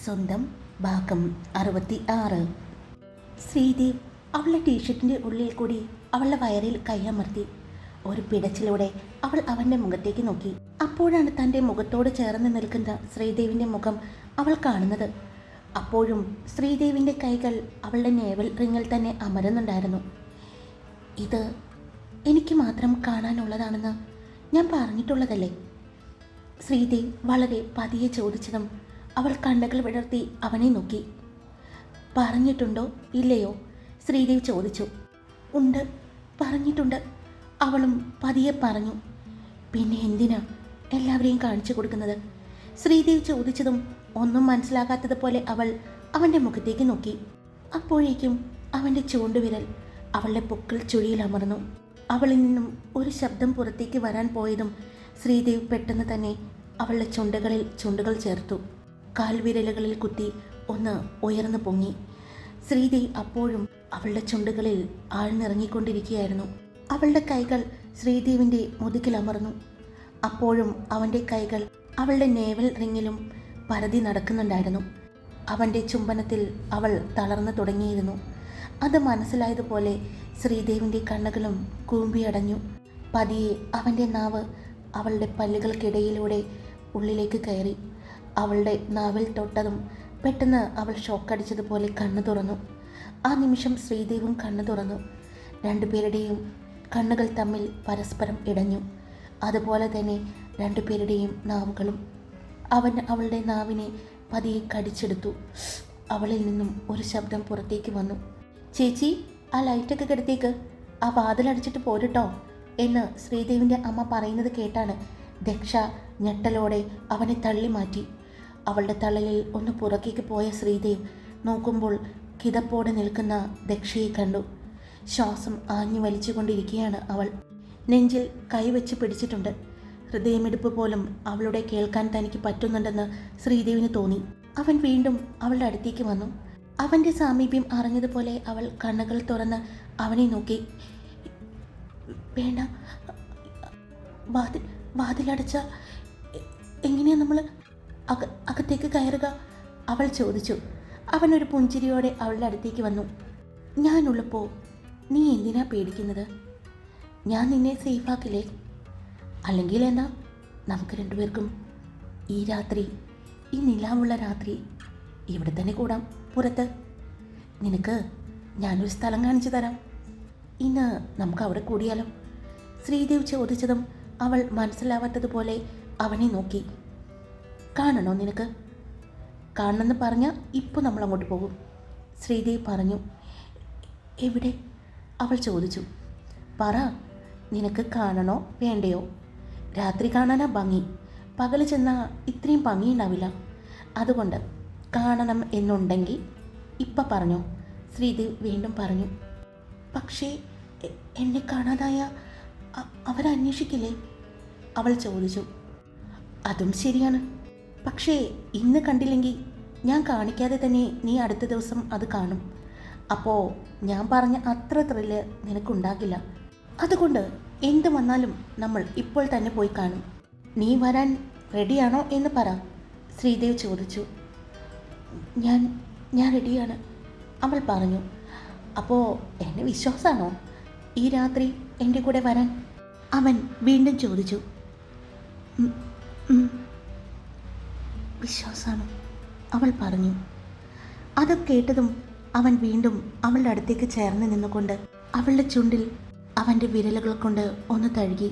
സ്വന്തം ഭാഗം 66. ശ്രീദേവ് അവളുടെ ടീഷർട്ടിൻ്റെ ഉള്ളിൽ കൂടി അവളുടെ വയറിൽ കൈയമർത്തി. ഒരു പിടച്ചിലൂടെ അവൾ അവൻ്റെ മുഖത്തേക്ക് നോക്കി. അപ്പോഴാണ് തൻ്റെ മുഖത്തോട് ചേർന്ന് നിൽക്കുന്ന ശ്രീദേവിൻ്റെ മുഖം അവൾ കാണുന്നത്. അപ്പോഴും ശ്രീദേവിൻ്റെ കൈകൾ അവളുടെ നേവൽ റിങ്ങിൽ തന്നെ അമരുന്നുണ്ടായിരുന്നു. ഇത് എനിക്ക് മാത്രം കാണാനുള്ളതാണെന്ന് ഞാൻ പറഞ്ഞിട്ടുള്ളതല്ലേ? ശ്രീദേവ് വളരെ പതിയെ ചോദിച്ചതും അവൾ കണ്ണുകൾ വിടർത്തി അവനെ നോക്കി. പറഞ്ഞിട്ടുണ്ടോ ഇല്ലയോ? ശ്രീദേവ് ചോദിച്ചു. ഉണ്ട്, പറഞ്ഞിട്ടുണ്ട്, അവളും പതിയെ പറഞ്ഞു. പിന്നെ എന്തിനാ എല്ലാവരെയും കാണിച്ചു കൊടുക്കുന്നത്? ശ്രീദേവ് ചോദിച്ചതും ഒന്നും മനസ്സിലാകാത്തതുപോലെ അവൾ അവൻ്റെ മുഖത്തേക്ക് നോക്കി. അപ്പോഴേക്കും അവൻ്റെ ചൂണ്ടുവിരൽ അവളുടെ പൊക്കിൾ ചുഴിയിൽ അമർന്നു. അവളിൽ നിന്നും ഒരു ശബ്ദം പുറത്തേക്ക് വരാൻ പോയതും ശ്രീദേവ് പെട്ടെന്ന് തന്നെ അവളുടെ ചുണ്ടുകളിൽ ചുണ്ടുകൾ ചേർത്തു. കാൽവിരലുകളിൽ കുത്തി ഒന്ന് ഉയർന്നു പൊങ്ങി. ശ്രീദേവ് അപ്പോഴും അവളുടെ ചുണ്ടുകളിൽ ആഴ്ന്നിറങ്ങിക്കൊണ്ടിരിക്കുകയായിരുന്നു. അവളുടെ കൈകൾ ശ്രീദേവിൻ്റെ മുതുകിൽ അമർന്നു. അപ്പോഴും അവൻ്റെ കൈകൾ അവളുടെ നേവൽ റിങ്ങിലും പരതി നടക്കുന്നുണ്ടായിരുന്നു. അവൻ്റെ ചുംബനത്തിൽ അവൾ തളർന്നു തുടങ്ങിയിരുന്നു. അത് മനസ്സിലായതുപോലെ ശ്രീദേവിൻ്റെ കണ്ണുകളും കൂമ്പിയടഞ്ഞു. പതിയെ അവൻ്റെ നാവ് അവളുടെ പല്ലുകൾക്കിടയിലൂടെ ഉള്ളിലേക്ക് കയറി. അവളുടെ നാവിൽ തൊട്ടതും പെട്ടെന്ന് അവൾ ഷോക്കടിച്ചതുപോലെ കണ്ണു തുറന്നു. ആ നിമിഷം ശ്രീദേവും കണ്ണു തുറന്നു. രണ്ടുപേരുടെയും കണ്ണുകൾ തമ്മിൽ പരസ്പരം ഇടഞ്ഞു. അതുപോലെ തന്നെ രണ്ടുപേരുടെയും നാവുകളും. അവൻ അവളുടെ നാവിനെ പതിയെ കടിച്ചെടുത്തു. അവളിൽ നിന്നും ഒരു ശബ്ദം പുറത്തേക്ക് വന്നു. ചേച്ചി, ആ ലൈറ്റൊക്കെ കെടുത്തേക്ക്, ആ വാതിലടിച്ചിട്ട് പോരുട്ടോ എന്ന് ശ്രീദേവിൻ്റെ അമ്മ പറയുന്നത് കേട്ടാണ് ദക്ഷ ഞെട്ടലോടെ അവനെ തള്ളി മാറ്റി. അവളുടെ തള്ളലിൽ ഒന്ന് പുറത്തേക്ക് പോയ ശ്രീദേവ് നോക്കുമ്പോൾ കിതപ്പോടെ നിൽക്കുന്ന ദക്ഷയെ കണ്ടു. ശ്വാസം ആഞ്ഞു വലിച്ചുകൊണ്ടിരിക്കുകയാണ് അവൾ. നെഞ്ചിൽ കൈവച്ച് പിടിച്ചിട്ടുണ്ട്. ഹൃദയമിടിപ്പ് പോലും അവളുടെ കേൾക്കാൻ തനിക്ക് പറ്റുന്നുണ്ടെന്ന് ശ്രീദേവിന് തോന്നി. അവൻ വീണ്ടും അവളുടെ അടുത്തേക്ക് വന്നു. അവൻ്റെ സാമീപ്യം അറിഞ്ഞതുപോലെ അവൾ കണ്ണുകൾ തുറന്ന് അവനെ നോക്കി. വേണ്ട, വാതിലടച്ച എങ്ങനെയാ നമ്മൾ അകത്തേക്ക് കയറുക? അവൾ ചോദിച്ചു. അവനൊരു പുഞ്ചിരിയോടെ അവളുടെ അടുത്തേക്ക് വന്നു. ഞാനുള്ളപ്പോൾ നീ എന്തിനാ പേടിക്കുന്നത്? ഞാൻ നിന്നെ സേഫാക്കില്ലേ? അല്ലെങ്കിൽ എന്നാ നമുക്ക് രണ്ടുപേർക്കും ഈ രാത്രി, ഈ നിലാവുള്ള രാത്രി ഇവിടെ തന്നെ കൂടാം, പുറത്ത്. നിനക്ക് ഞാനൊരു സ്ഥലം കാണിച്ചു തരാം. ഇന്ന് നമുക്ക് അവിടെ കൂടിയാലോ? ശ്രീദേവ് ചോദിച്ചതും അവൾ മനസ്സിലാവാത്തതുപോലെ അവനെ നോക്കി. കാണണോ നിനക്ക്? കാണണമെന്ന് പറഞ്ഞാൽ ഇപ്പോൾ നമ്മൾ അങ്ങോട്ട് പോകും, ശ്രീദേവ് പറഞ്ഞു. എവിടെ? അവൾ ചോദിച്ചു. പറ, നിനക്ക് കാണണോ വേണ്ടയോ? രാത്രി കാണാനാ ഭംഗി, പകൽ ചെന്നാൽ ഇത്രയും ഭംഗി ഉണ്ടാവില്ല. അതുകൊണ്ട് കാണണം എന്നുണ്ടെങ്കിൽ ഇപ്പം പറഞ്ഞോ, ശ്രീദേവ് വീണ്ടും പറഞ്ഞു. പക്ഷേ എന്നെ കാണാതായ അവരന്വേഷിക്കില്ലേ? അവൾ ചോദിച്ചു. അതും ശരിയാണ്, പക്ഷേ ഇന്ന് കണ്ടില്ലെങ്കിൽ ഞാൻ കാണിക്കാതെ തന്നെ നീ അടുത്ത ദിവസം അത് കാണും. അപ്പോൾ ഞാൻ പറഞ്ഞ അത്ര ത്രില്ല് നിനക്കുണ്ടാകില്ല. അതുകൊണ്ട് എന്ത് വന്നാലും നമ്മൾ ഇപ്പോൾ തന്നെ പോയി കാണും. നീ വരാൻ റെഡിയാണോ എന്ന് പറ, ശ്രീദേവ് ചോദിച്ചു. ഞാൻ റെഡിയാണ്, അവൾ പറഞ്ഞു. അപ്പോൾ എന്നെ വിശ്വാസമാണോ ഈ രാത്രി എൻ്റെ കൂടെ വരാൻ? അവൻ വീണ്ടും ചോദിച്ചു. വിശ്വാസമാണ്, അവൾ പറഞ്ഞു. അത് കേട്ടതും അവൻ വീണ്ടും അവളുടെ അടുത്തേക്ക് ചേർന്ന് നിന്നുകൊണ്ട് അവളുടെ ചുണ്ടിൽ അവൻ്റെ വിരലുകൾ കൊണ്ട് ഒന്ന് തഴുകി.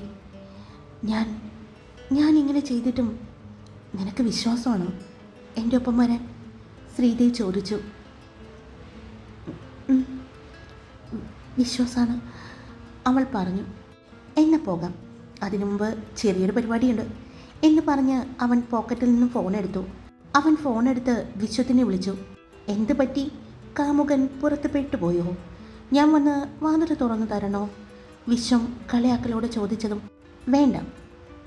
ഞാൻ ഇങ്ങനെ ചെയ്തിട്ടും നിനക്ക് വിശ്വാസമാണോ എൻ്റെ ഒപ്പം വരാൻ? ശ്രീദേവ് ചോദിച്ചു. വിശ്വാസമാണ്, അവൾ പറഞ്ഞു. എന്നെ പോകാം, അതിനു മുമ്പ് ചെറിയൊരു പരിപാടിയുണ്ട് എന്ന് പറഞ്ഞ് അവൻ പോക്കറ്റിൽ നിന്നും ഫോണെടുത്തു. അവൻ ഫോണെടുത്ത് വിശ്വത്തിനെ വിളിച്ചു. എന്ത് പറ്റി? കാമുകൻ പുറത്ത് പെട്ടുപോയോ? ഞാൻ വന്ന് വാതിൽ തുറന്നു തരണോ? വിശ്വം കളിയാക്കലോട് ചോദിച്ചതും വേണ്ട,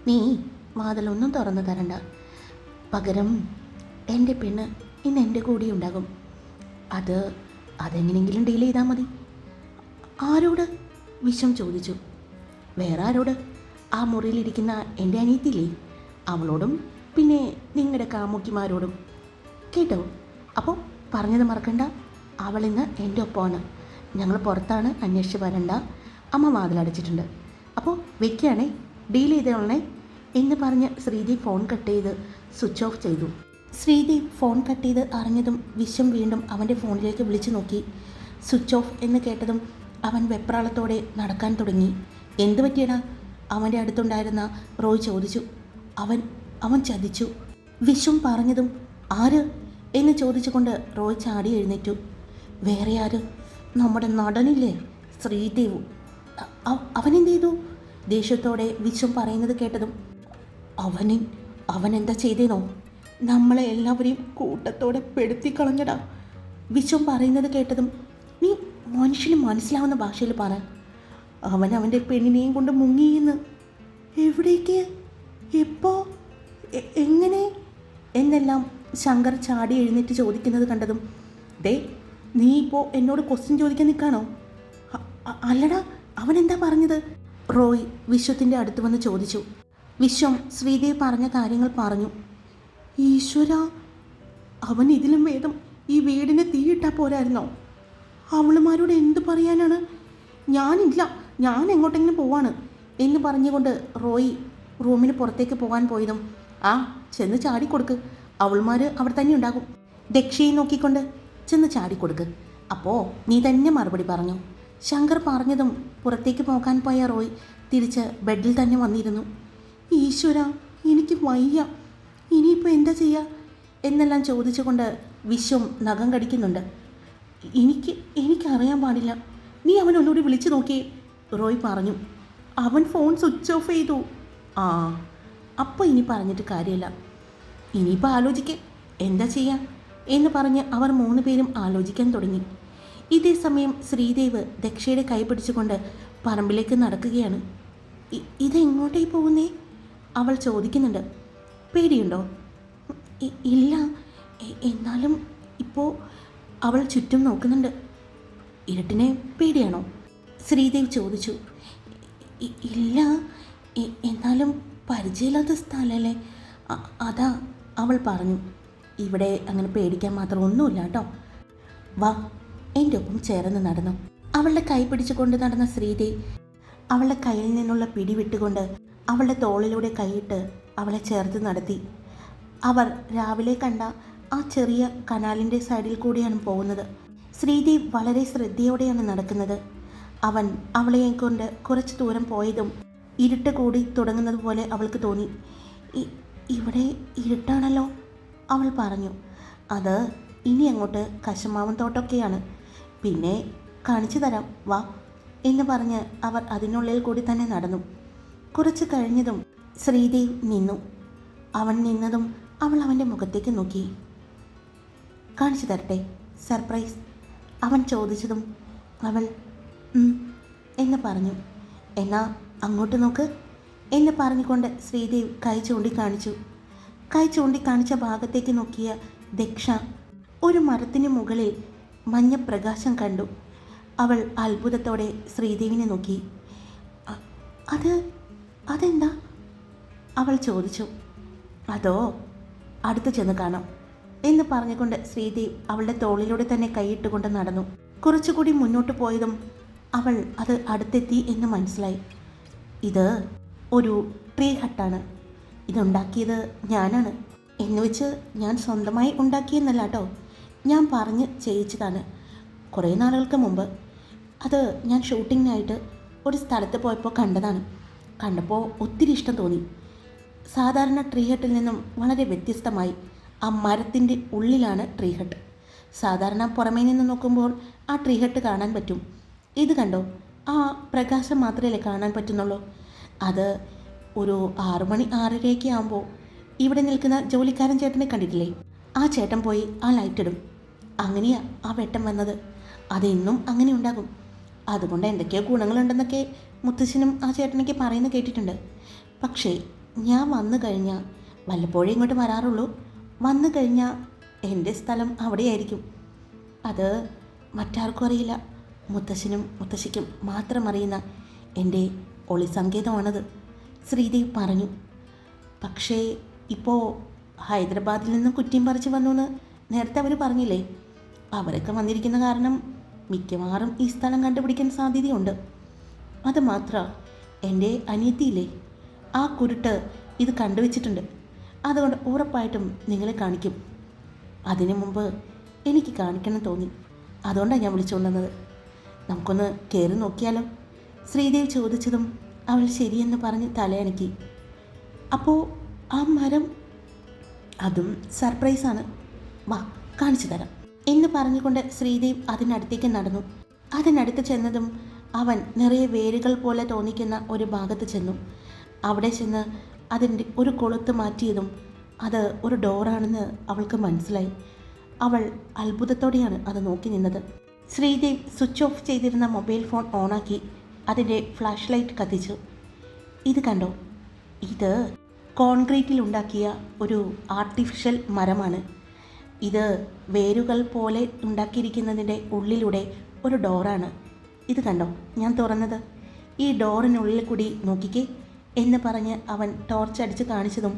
നീ വാതിലൊന്നും തുറന്നു തരണ്ട. പകരം എൻ്റെ പെണ്ണ് ഇന്ന് എൻ്റെ കൂടെ ഉണ്ടാകും. അതെങ്ങനെയെങ്കിലും ഡീൽ ചെയ്താൽ മതി. ആരോട്? വിശ്വം ചോദിച്ചു. വേറെ ആരോട്? ആ മുറിയിലിരിക്കുന്ന എൻ്റെ അനിയത്തിയില്ലേ, അവളോടും പിന്നെ നിങ്ങളുടെ കാമുക്കിമാരോടും. കേട്ടോ? അപ്പോൾ പറഞ്ഞത് മറക്കണ്ട, അവളിന്ന് എൻ്റെ ഒപ്പമാണ്. ഞങ്ങൾ പുറത്താണ്, അന്വേഷിച്ച് വരണ്ട. അമ്മ വാതിലടച്ചിട്ടുണ്ട്. അപ്പോൾ വെക്കുകയാണേ, ഡീൽ ചെയ്തോളണേ എന്ന് പറഞ്ഞ് ശ്രീദേവ് ഫോൺ കട്ട് ചെയ്ത് സ്വിച്ച് ഓഫ് ചെയ്തു. ശ്രീദേവ് ഫോൺ കട്ട് ചെയ്ത് അറിഞ്ഞതും വിശ്വം വീണ്ടും അവൻ്റെ ഫോണിലേക്ക് വിളിച്ചു നോക്കി. സ്വിച്ച് ഓഫ് എന്ന് കേട്ടതും അവൻ വെപ്രാളത്തോടെ നടക്കാൻ തുടങ്ങി. എന്തു പറ്റിയടാ? അവൻ്റെ അടുത്തുണ്ടായിരുന്ന റോയ് ചോദിച്ചു. അവൻ ചതിച്ചു. വിശ്വം പറഞ്ഞതും ആര് എന്ന് ചോദിച്ചുകൊണ്ട് റോയ് ചാടി എഴുന്നേറ്റു. വേറെ ആര്? നമ്മുടെ നടനില്ലേ, ശ്രീദേവ്. അവനെന്ത് ചെയ്തു? ദേഷ്യത്തോടെ വിശ്വം പറയുന്നത് കേട്ടതും അവൻ എന്താ ചെയ്തേനോ? നമ്മളെ എല്ലാവരെയും കൂട്ടത്തോടെ പെടുത്തിക്കളഞ്ഞടാ. വിശ്വം പറയുന്നത് കേട്ടതും നീ മനുഷ്യന് മനസ്സിലാവുന്ന ഭാഷയിൽ പറ. അവൻ്റെ പെണ്ണിനെയും കൊണ്ട് മുങ്ങിയെന്ന്. എവിടേക്ക്? എപ്പോ? എങ്ങനെ? എന്നെല്ലാം ശങ്കർ ചാടി എഴുന്നേറ്റ് ചോദിക്കുന്നത് കണ്ടതും ദേ, നീ ഇപ്പോൾ എന്നോട് ക്വസ്റ്റ്യൻ ചോദിക്കാൻ നിൽക്കാണോ? അല്ലടാ, അവനെന്താ പറഞ്ഞത്? റോയ് വിശ്വത്തിൻ്റെ അടുത്ത് വന്ന് ചോദിച്ചു. വിശ്വം ശ്രീദേവ് പറഞ്ഞ കാര്യങ്ങൾ പറഞ്ഞു. ഈശ്വര, അവൻ ഇതിലും വേദം ഈ വീടിനെ തീയിട്ടാൽ പോരായിരുന്നോ? അവളുമാരോട് എന്ത് പറയാനാണ്? ഞാനില്ല, ഞാൻ എങ്ങോട്ടെങ്കിലും പോവാണ് എന്ന് പറഞ്ഞുകൊണ്ട് റോയ് റൂമിന് പുറത്തേക്ക് പോകാൻ പോയതും ചെന്ന് ചാടിക്കൊടുക്ക്, അവൾമാർ അവിടെ തന്നെ ഉണ്ടാകും. ദക്ഷയെ നോക്കിക്കൊണ്ട് ചെന്ന് ചാടിക്കൊടുക്ക്, അപ്പോൾ നീ തന്നെ മറുപടി പറഞ്ഞു. ശങ്കർ പറഞ്ഞതും പുറത്തേക്ക് പോകാൻ പോയ റോയ് തിരിച്ച് ബെഡിൽ തന്നെ വന്നിരുന്നു. ഈശ്വര, എനിക്ക് വയ്യ, ഇനിയിപ്പോൾ എന്താ ചെയ്യുക എന്നെല്ലാം ചോദിച്ചുകൊണ്ട് വിശ്വം നഖം കടിക്കുന്നുണ്ട്. എനിക്കറിയാൻ പാടില്ല, നീ അവനൊന്നുകൂടി വിളിച്ചു നോക്കിയേ, റോയ് പറഞ്ഞു. അവൻ ഫോൺ സ്വിച്ച് ഓഫ് ചെയ്തു. അപ്പോൾ ഇനി പറഞ്ഞിട്ട് കാര്യമില്ല, ഇനിയിപ്പോൾ ആലോചിക്കേ, എന്താ ചെയ്യാം എന്ന് പറഞ്ഞ് അവർ 3 പേരും ആലോചിക്കാൻ തുടങ്ങി. ഇതേ സമയം ശ്രീദേവ് ദക്ഷയുടെ കൈ പിടിച്ചുകൊണ്ട് പറമ്പിലേക്ക് നടക്കുകയാണ്. ഇതെങ്ങോട്ടേക്ക് പോകുന്നേ? അവൾ ചോദിക്കുന്നുണ്ട്. പേടിയുണ്ടോ? ഇല്ല, എന്നാലും ഇപ്പോൾ അവൾ ചുറ്റും നോക്കുന്നുണ്ട്. ഇരുട്ടിനെ പേടിയാണോ? ശ്രീദേവ് ചോദിച്ചു. ഇല്ല, എന്നാലും പരിചയമില്ലാത്ത സ്ഥലമല്ലേ, അതാ അവൾ പറഞ്ഞു. ഇവിടെ അങ്ങനെ പേടിക്കാൻ മാത്രം ഒന്നുമില്ല കേട്ടോ, വാ എൻ്റെ ഒപ്പം ചേർന്ന് നടന്നു. അവളുടെ കൈ പിടിച്ചുകൊണ്ട് നടന്ന ശ്രീദേവ് അവളുടെ കയ്യിൽ നിന്നുള്ള പിടി വിട്ടുകൊണ്ട് അവളുടെ തോളിലൂടെ കൈയിട്ട് അവളെ ചേർത്ത് നടത്തി. അവർ രാവിലെ കണ്ട ആ ചെറിയ കനാലിൻ്റെ സൈഡിൽ കൂടിയാണ് പോകുന്നത്. ശ്രീദേവ് വളരെ ശ്രദ്ധയോടെയാണ് നടക്കുന്നത്. അവൻ അവളെ കൊണ്ട് കുറച്ച് ദൂരം പോയതും ഇരുട്ട് കൂടി തുടങ്ങുന്നത് പോലെ അവൾക്ക് തോന്നി. ഇവിടെ ഇരുട്ടാണല്ലോ, അവൾ പറഞ്ഞു. അത് ഇനി അങ്ങോട്ട് കശമാവൻ തോട്ടമൊക്കെയാണ്, പിന്നെ കാണിച്ചു തരാം, വാ എന്ന് പറഞ്ഞ് അവർ അതിനുള്ളിൽ കൂടി തന്നെ നടന്നു. കുറച്ച് കഴിഞ്ഞതും ശ്രീദേവ് നിന്നു. അവൻ നിന്നതും അവൾ അവൻ്റെ മുഖത്തേക്ക് നോക്കി. കാണിച്ചു തരട്ടെ, സർപ്രൈസ്, അവൻ ചോദിച്ചതും അവൾ എന്ന് പറഞ്ഞു. എന്നാ അങ്ങോട്ട് നോക്ക് എന്ന് പറഞ്ഞുകൊണ്ട് ശ്രീദേവ് കൈ ചൂണ്ടിക്കാണിച്ചു. കൈ ചൂണ്ടിക്കാണിച്ച ഭാഗത്തേക്ക് നോക്കിയ ദക്ഷ ഒരു മരത്തിന് മുകളിൽ മഞ്ഞപ്രകാശം കണ്ടു. അവൾ അത്ഭുതത്തോടെ ശ്രീദേവിനെ നോക്കി. അതെന്താ? അവൾ ചോദിച്ചു. അതോ, അടുത്ത് ചെന്ന് കാണാം എന്ന് പറഞ്ഞുകൊണ്ട് ശ്രീദേവ് അവളുടെ തോളിലൂടെ തന്നെ കൈയിട്ടുകൊണ്ട് നടന്നു. കുറച്ചുകൂടി മുന്നോട്ട് പോയതും അവൾ അത് അടുത്തെത്തി എന്ന് മനസ്സിലായി. ഇത് ഒരു ട്രീ ഹട്ടാണ്, ഇതുണ്ടാക്കിയത് ഞാനാണ്. എന്നുവെച്ച് ഞാൻ സ്വന്തമായി ഉണ്ടാക്കിയെന്നല്ല കേട്ടോ, ഞാൻ പറഞ്ഞ് ചെയ്യിച്ചതാണ് കുറേ നാളുകൾക്ക് മുമ്പ്. അത് ഞാൻ ഷൂട്ടിങ്ങിനായിട്ട് ഒരു സ്ഥലത്ത് പോയപ്പോൾ കണ്ടതാണ്. കണ്ടപ്പോൾ ഒത്തിരി ഇഷ്ടം തോന്നി. സാധാരണ ട്രീ ഹട്ടിൽ നിന്നും വളരെ വ്യത്യസ്തമായി ആ മരത്തിൻ്റെ ഉള്ളിലാണ് ട്രീ ഹട്ട്. സാധാരണ പുറമേ നിന്ന് നോക്കുമ്പോൾ ആ ട്രീ ഹട്ട് കാണാൻ പറ്റും. ഇത് കണ്ടോ, ആ പ്രകാശം മാത്രമല്ലേ കാണാൻ പറ്റുന്നുള്ളൂ. അത് ഒരു 6 മണി 6:30 ആകുമ്പോൾ ഇവിടെ നിൽക്കുന്ന ജോലിക്കാരൻ ചേട്ടനെ കണ്ടിട്ടില്ലേ, ആ ചേട്ടൻ പോയി ആ ലൈറ്റ് ഇടും. അങ്ങനെയാ ആ വെട്ടം വന്നത്. അതെന്നും അങ്ങനെ ഉണ്ടാകും. അതുകൊണ്ട് എന്തൊക്കെയോ ഗുണങ്ങളുണ്ടെന്നൊക്കെ മുത്തശ്ശനും ആ ചേട്ടനൊക്കെ പറയുന്നത് കേട്ടിട്ടുണ്ട്. പക്ഷേ ഞാൻ വന്നു കഴിഞ്ഞാൽ, വല്ലപ്പോഴേ ഇങ്ങോട്ട് വരാറുള്ളൂ, വന്നു കഴിഞ്ഞാൽ എൻ്റെ സ്ഥലം അവിടെയായിരിക്കും. അത് മറ്റാർക്കും അറിയില്ല, മുത്തശ്ശനും മുത്തശ്ശിക്കും മാത്രം അറിയുന്ന എൻ്റെ ഒളിസങ്കേതമാണത്, ശ്രീദേവ് പറഞ്ഞു. പക്ഷേ ഇപ്പോൾ ഹൈദരാബാദിൽ നിന്നും കുറ്റിയും പറിച്ച് വന്നു എന്ന് നേരത്തെ അവർ പറഞ്ഞില്ലേ, അവരൊക്കെ വന്നിരിക്കുന്ന കാരണം മിക്കവാറും ഈ സ്ഥലം കണ്ടുപിടിക്കാൻ സാധ്യതയുണ്ട്. അത് മാത്രമാണ്, എൻ്റെ അനിയത്തിയില്ലേ, ആ കുരുട്ട് ഇത് കണ്ടുവച്ചിട്ടുണ്ട്. അതുകൊണ്ട് ഉറപ്പായിട്ടും നിങ്ങളെ കാണിക്കും. അതിനു മുമ്പ് എനിക്ക് കാണിക്കണം തോന്നി, അതുകൊണ്ടാണ് ഞാൻ വിളിച്ചുകൊണ്ടുവന്നത്. നമുക്കൊന്ന് കയറി നോക്കിയാലോ? ശ്രീദേവ് ചോദിച്ചതും അവൾ ശരിയെന്ന് പറഞ്ഞ് തലയണക്കി. അപ്പോൾ ആ മരം, അതും സർപ്രൈസാണ്, വാ കാണിച്ചു തരാം എന്ന് പറഞ്ഞുകൊണ്ട് ശ്രീദേവ് അതിനടുത്തേക്ക് നടന്നു. അതിനടുത്ത് ചെന്നതും അവൻ നിറയെ വേരുകൾ പോലെ തോന്നിക്കുന്ന ഒരു ഭാഗത്ത് ചെന്നു. അവിടെ ചെന്ന് അതിൻ്റെ ഒരു കൊളുത്ത് മാറ്റിയതും അത് ഒരു ഡോറാണെന്ന് അവൾക്ക് മനസ്സിലായി. അവൾ അത്ഭുതത്തോടെയാണ് അത് നോക്കി നിന്നത്. ശ്രീദേവ് സ്വിച്ച് ഓഫ് ചെയ്തിരുന്ന മൊബൈൽ ഫോൺ ഓണാക്കി അതിൻ്റെ ഫ്ലാഷ് ലൈറ്റ് കത്തിച്ചു. ഇത് കണ്ടോ, ഇത് കോൺക്രീറ്റിൽ ഉണ്ടാക്കിയ ഒരു ആർട്ടിഫിഷ്യൽ മരമാണ്. ഇത് വേരുകൾ പോലെ ഉണ്ടാക്കിയിരിക്കുന്നതിൻ്റെ ഉള്ളിലൂടെ ഒരു ഡോറാണ്. ഇത് കണ്ടോ ഞാൻ തുറന്നത്, ഈ ഡോറിനുള്ളിൽ കൂടി നോക്കിക്കേ എന്ന് പറഞ്ഞ് അവൻ ടോർച്ച് അടിച്ച് കാണിച്ചതും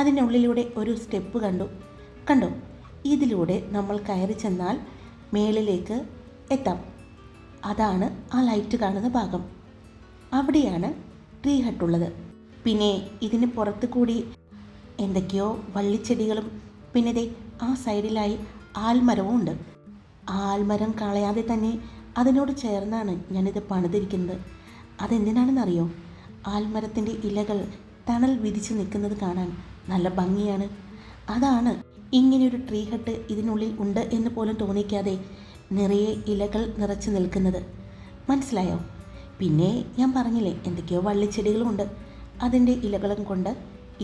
അതിനുള്ളിലൂടെ ഒരു സ്റ്റെപ്പ് കണ്ടോ, ഇതിലൂടെ നമ്മൾ കയറി ചെന്നാൽ മേളിലേക്ക് എത്താം. അതാണ് ആ ലൈറ്റ് കാണുന്ന ഭാഗം. അവിടെയാണ് ട്രീ ഹട്ടുള്ളത്. പിന്നെ ഇതിന് പുറത്ത് കൂടി എന്തൊക്കെയോ വള്ളിച്ചെടികളും പിന്നെ ദേ ആ സൈഡിലായി ആൽമരവും ഉണ്ട്. ആ ആൽമരം കളയാതെ തന്നെ അതിനോട് ചേർന്നാണ് ഞാനിത് പണിതിരിക്കുന്നത്. അതെന്തിനാണെന്നറിയോ? ആൽമരത്തിൻ്റെ ഇലകൾ തണൽ വിരിച്ച് നിൽക്കുന്നത് കാണാൻ നല്ല ഭംഗിയാണ്. അതാണ് ഇങ്ങനെയൊരു ട്രീ ഹട്ട് ഇതിനുള്ളിൽ ഉണ്ട് എന്ന് പോലും തോന്നിക്കാതെ നിറയെ ഇലകൾ നിറച്ച് നിൽക്കുന്നത്. മനസ്സിലായോ? പിന്നെ ഞാൻ പറഞ്ഞില്ലേ, എന്തൊക്കെയോ വള്ളിച്ചെടികളുമുണ്ട്. അതിൻ്റെ ഇലകളും കൊണ്ട്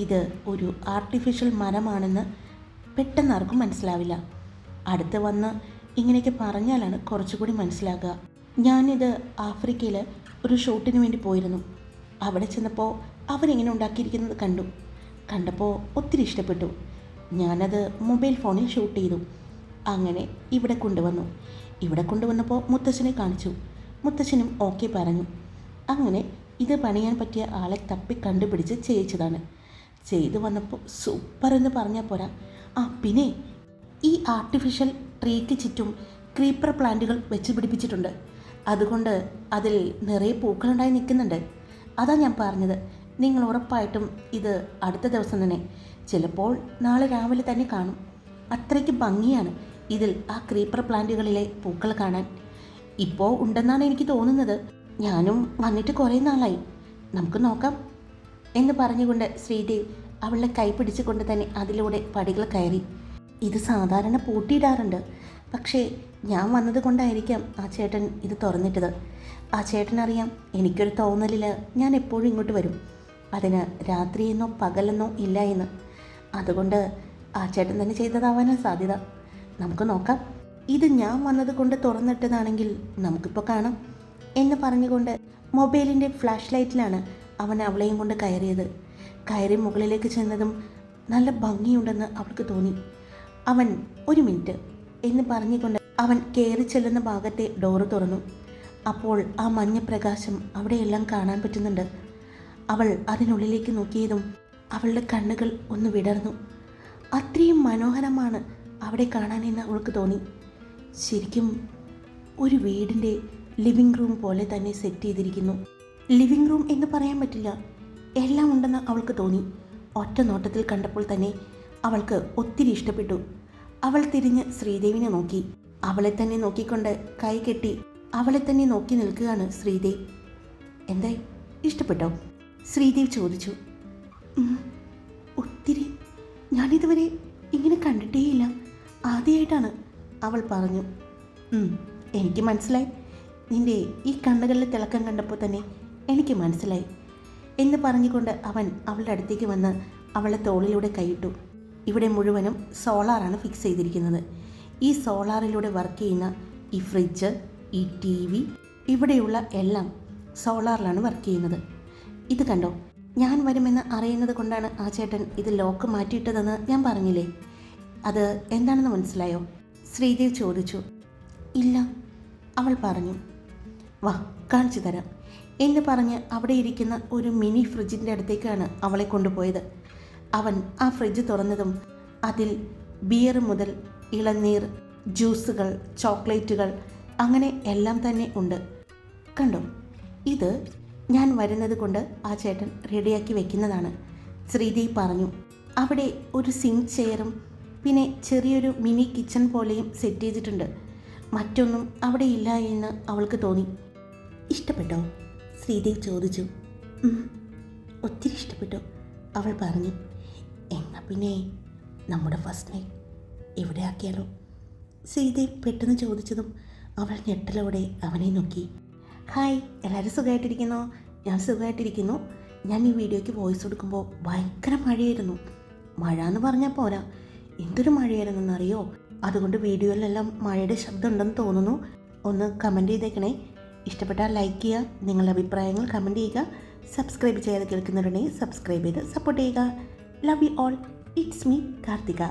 ഇത് ഒരു ആർട്ടിഫിഷ്യൽ മരമാണെന്ന് പെട്ടെന്ന് ആർക്കും മനസ്സിലാവില്ല. അടുത്ത് വന്ന് ഇങ്ങനെയൊക്കെ പറഞ്ഞാലാണ് കുറച്ചുകൂടി മനസ്സിലാകുക. ഞാനിത് ആഫ്രിക്കയിൽ ഒരു ഷൂട്ടിന് വേണ്ടി പോയിരുന്നു. അവിടെ ചെന്നപ്പോൾ അവരിങ്ങനെ ഉണ്ടാക്കിയിരിക്കുന്നത് കണ്ടപ്പോൾ ഒത്തിരി ഇഷ്ടപ്പെട്ടു. ഞാനത് മൊബൈൽ ഫോണിൽ ഷൂട്ട് ചെയ്തു. അങ്ങനെ ഇവിടെ കൊണ്ടുവന്നപ്പോൾ മുത്തച്ഛനെ കാണിച്ചു. മുത്തച്ഛനും ഓക്കെ പറഞ്ഞു. അങ്ങനെ ഇത് പണിയാൻ പറ്റിയ ആളെ തപ്പി കണ്ടുപിടിച്ച് ചെയ്യിച്ചതാണ്. ചെയ്തു വന്നപ്പോൾ സൂപ്പർ എന്ന് പറഞ്ഞാൽ പോരാ. പിന്നെ ഈ ആർട്ടിഫിഷ്യൽ ട്രീക്ക് ചുറ്റും ക്രീപ്പർ പ്ലാന്റുകൾ വെച്ച് പിടിപ്പിച്ചിട്ടുണ്ട്. അതുകൊണ്ട് അതിൽ നിറയെ പൂക്കളുണ്ടായി നിൽക്കുന്നുണ്ട്. അതാ ഞാൻ പറഞ്ഞത്, നിങ്ങൾ ഉറപ്പായിട്ടും ഇത് അടുത്ത ദിവസം തന്നെ, ചിലപ്പോൾ നാളെ രാവിലെ തന്നെ കാണും. അത്രയ്ക്ക് ഭംഗിയാണ് ഇതിൽ ആ ക്രീപ്പർ പ്ലാന്റുകളിലെ പൂക്കൾ കാണാൻ. ഇപ്പോൾ ഉണ്ടെന്നാണ് എനിക്ക് തോന്നുന്നത്. ഞാനും വന്നിട്ട് കുറേ നാളായി. നമുക്ക് നോക്കാം എന്ന് പറഞ്ഞുകൊണ്ട് ശ്രീദേവ് അവളുടെ കൈ പിടിച്ചുകൊണ്ട് തന്നെ അതിലൂടെ പടികൾ കയറി. ഇത് സാധാരണ പൂട്ടിയിടാറുണ്ട്, പക്ഷേ ഞാൻ വന്നത് കൊണ്ടായിരിക്കാം ആ ചേട്ടൻ ഇത് തുറന്നിട്ടത്. ആ ചേട്ടനറിയാം എനിക്കൊരു തോന്നലിൽ ഞാൻ എപ്പോഴും ഇങ്ങോട്ട് വരും. അതിന് രാത്രിയെന്നോ പകലെന്നോ ഇല്ല എന്ന്. അതുകൊണ്ട് ആ ചേട്ടൻ തന്നെ ചെയ്തതാവാനാണ് സാധ്യത. നമുക്ക് നോക്കാം. ഇത് ഞാൻ വന്നത് കൊണ്ട് തുറന്നിട്ടതാണെങ്കിൽ നമുക്കിപ്പോൾ കാണാം എന്ന് പറഞ്ഞുകൊണ്ട് മൊബൈലിൻ്റെ ഫ്ലാഷ് ലൈറ്റിലാണ് അവൻ അവളെയും കൊണ്ട് കയറി മുകളിലേക്ക് ചെന്നതും നല്ല ഭംഗിയുണ്ടെന്ന് അവൾക്ക് തോന്നി. അവൻ ഒരു മിനിറ്റ് എന്ന് പറഞ്ഞുകൊണ്ട് അവൻ കയറി ചെല്ലുന്ന ഭാഗത്തെ ഡോറ് തുറന്നു. അപ്പോൾ ആ മഞ്ഞപ്രകാശം അവിടെയെല്ലാം കാണാൻ പറ്റുന്നുണ്ട്. അവൾ അതിനുള്ളിലേക്ക് നോക്കിയതും അവളുടെ കണ്ണുകൾ ഒന്ന് വിടർന്നു. അത്രയും മനോഹരമാണ് അവിടെ കാണാനെന്ന് അവൾക്ക് തോന്നി. ശരിക്കും ഒരു വീടിൻ്റെ ലിവിങ് റൂം പോലെ തന്നെ സെറ്റ് ചെയ്തിരിക്കുന്നു. ലിവിങ് റൂം എന്ന് പറയാൻ പറ്റില്ല, എല്ലാം ഉണ്ടെന്ന് അവൾക്ക് തോന്നി. ഒറ്റ നോട്ടത്തിൽ കണ്ടപ്പോൾ തന്നെ അവൾക്ക് ഒത്തിരി ഇഷ്ടപ്പെട്ടു. അവൾ തിരിഞ്ഞ് ശ്രീദേവിനെ നോക്കി. അവളെ തന്നെ നോക്കിക്കൊണ്ട് കൈ കെട്ടി അവളെ തന്നെ നോക്കി നിൽക്കുകയാണ് ശ്രീദേവ്. എന്തായി, ഇഷ്ടപ്പെട്ടോ? ശ്രീദേവ് ചോദിച്ചു. ഒത്തിരി, ഞാനിതുവരെ ഇങ്ങനെ കണ്ടിട്ടേയില്ല, ആദ്യമായിട്ടാണ് അവൾ പറഞ്ഞു. എനിക്ക് മനസ്സിലായി, നിന്റെ ഈ കണ്ണുകളിലെ തിളക്കം കണ്ടപ്പോൾ തന്നെ എനിക്ക് മനസ്സിലായി എന്ന് പറഞ്ഞുകൊണ്ട് അവൻ അവളുടെ അടുത്തേക്ക് വന്ന് അവളുടെ തോളിലൂടെ കൈയിട്ടു. ഇവിടെ മുഴുവനും സോളാറാണ് ഫിക്സ് ചെയ്തിരിക്കുന്നത്. ഈ സോളാറിലൂടെ വർക്ക് ചെയ്യുന്ന ഈ ഫ്രിഡ്ജ്, ഈ TV, ഇവിടെയുള്ള എല്ലാം സോളാറിലാണ് വർക്ക് ചെയ്യുന്നത്. ഇത് കണ്ടോ, ഞാൻ വരുമെന്ന് അറിയുന്നത് കൊണ്ടാണ് ആ ചേട്ടൻ ഇത് ലോക്ക് മാറ്റിയിട്ടതെന്ന് ഞാൻ പറഞ്ഞില്ലേ. അത് എന്താണെന്ന് മനസ്സിലായോ? ശ്രീദേവ് ചോദിച്ചു. ഇല്ല, അവൾ പറഞ്ഞു. വാ കാണിച്ചു തരാം എന്ന് പറഞ്ഞ് അവിടെ ഇരിക്കുന്ന ഒരു മിനി ഫ്രിഡ്ജിൻ്റെ അടുത്തേക്കാണ് അവളെ കൊണ്ടുപോയത്. അവൻ ആ ഫ്രിഡ്ജ് തുറന്നതും അതിൽ ബിയർ മുതൽ ഇളനീർ, ജ്യൂസുകൾ, ചോക്ലേറ്റുകൾ, അങ്ങനെ എല്ലാം തന്നെ ഉണ്ട്. കണ്ടോ, ഇത് ഞാൻ വരുന്നത് കൊണ്ട് ആ ചേട്ടൻ റെഡിയാക്കി വെക്കുന്നതാണ്, ശ്രീദേവി പറഞ്ഞു. അവിടെ ഒരു സിങ്ക് ചെയറും പിന്നെ ചെറിയൊരു മിനി കിച്ചൺ പോലെയും സെറ്റ് ചെയ്തിട്ടുണ്ട്. മറ്റൊന്നും അവിടെ ഇല്ല എന്ന് അവൾക്ക് തോന്നി. ഇഷ്ടപ്പെട്ടോ? ശ്രീദേവി ചോദിച്ചു. ഒത്തിരി ഇഷ്ടപ്പെട്ടു, അവൾ പറഞ്ഞു. എന്നാൽ പിന്നെ നമ്മുടെ ഫസ്റ്റ് നൈറ്റ് ഇവിടെ ആക്കിയാലോ? ശ്രീദേവി പെട്ടെന്ന് ചോദിച്ചതും അവൾ ഞെട്ടലോടെ അവനെ നോക്കി. ഹായ്, എല്ലാവരും സുഖമായിട്ടിരിക്കുന്നോ? ഞാൻ സുഖമായിട്ടിരിക്കുന്നു. ഞാൻ ഈ വീഡിയോയ്ക്ക് വോയിസ് കൊടുക്കുമ്പോൾ ഭയങ്കര മഴയായിരുന്നു. മഴ എന്ന് പറഞ്ഞാൽ പോരാ, എന്തൊരു മഴയായിരുന്നെന്നറിയോ? അതുകൊണ്ട് വീഡിയോയിലെല്ലാം മഴയുടെ ശബ്ദം ഉണ്ടെന്ന് തോന്നുന്നു. ഒന്ന് കമൻറ്റ് ചെയ്തേക്കണേ. ഇഷ്ടപ്പെട്ടാൽ ലൈക്ക് ചെയ്യുക, നിങ്ങളുടെ അഭിപ്രായങ്ങൾ കമൻറ്റ് ചെയ്യുക. സബ്സ്ക്രൈബ് ചെയ്യാതെ കേൾക്കുന്നുണ്ടെങ്കിൽ സബ്സ്ക്രൈബ് ചെയ്ത് സപ്പോർട്ട് ചെയ്യുക. Love you all. It's me Karthika.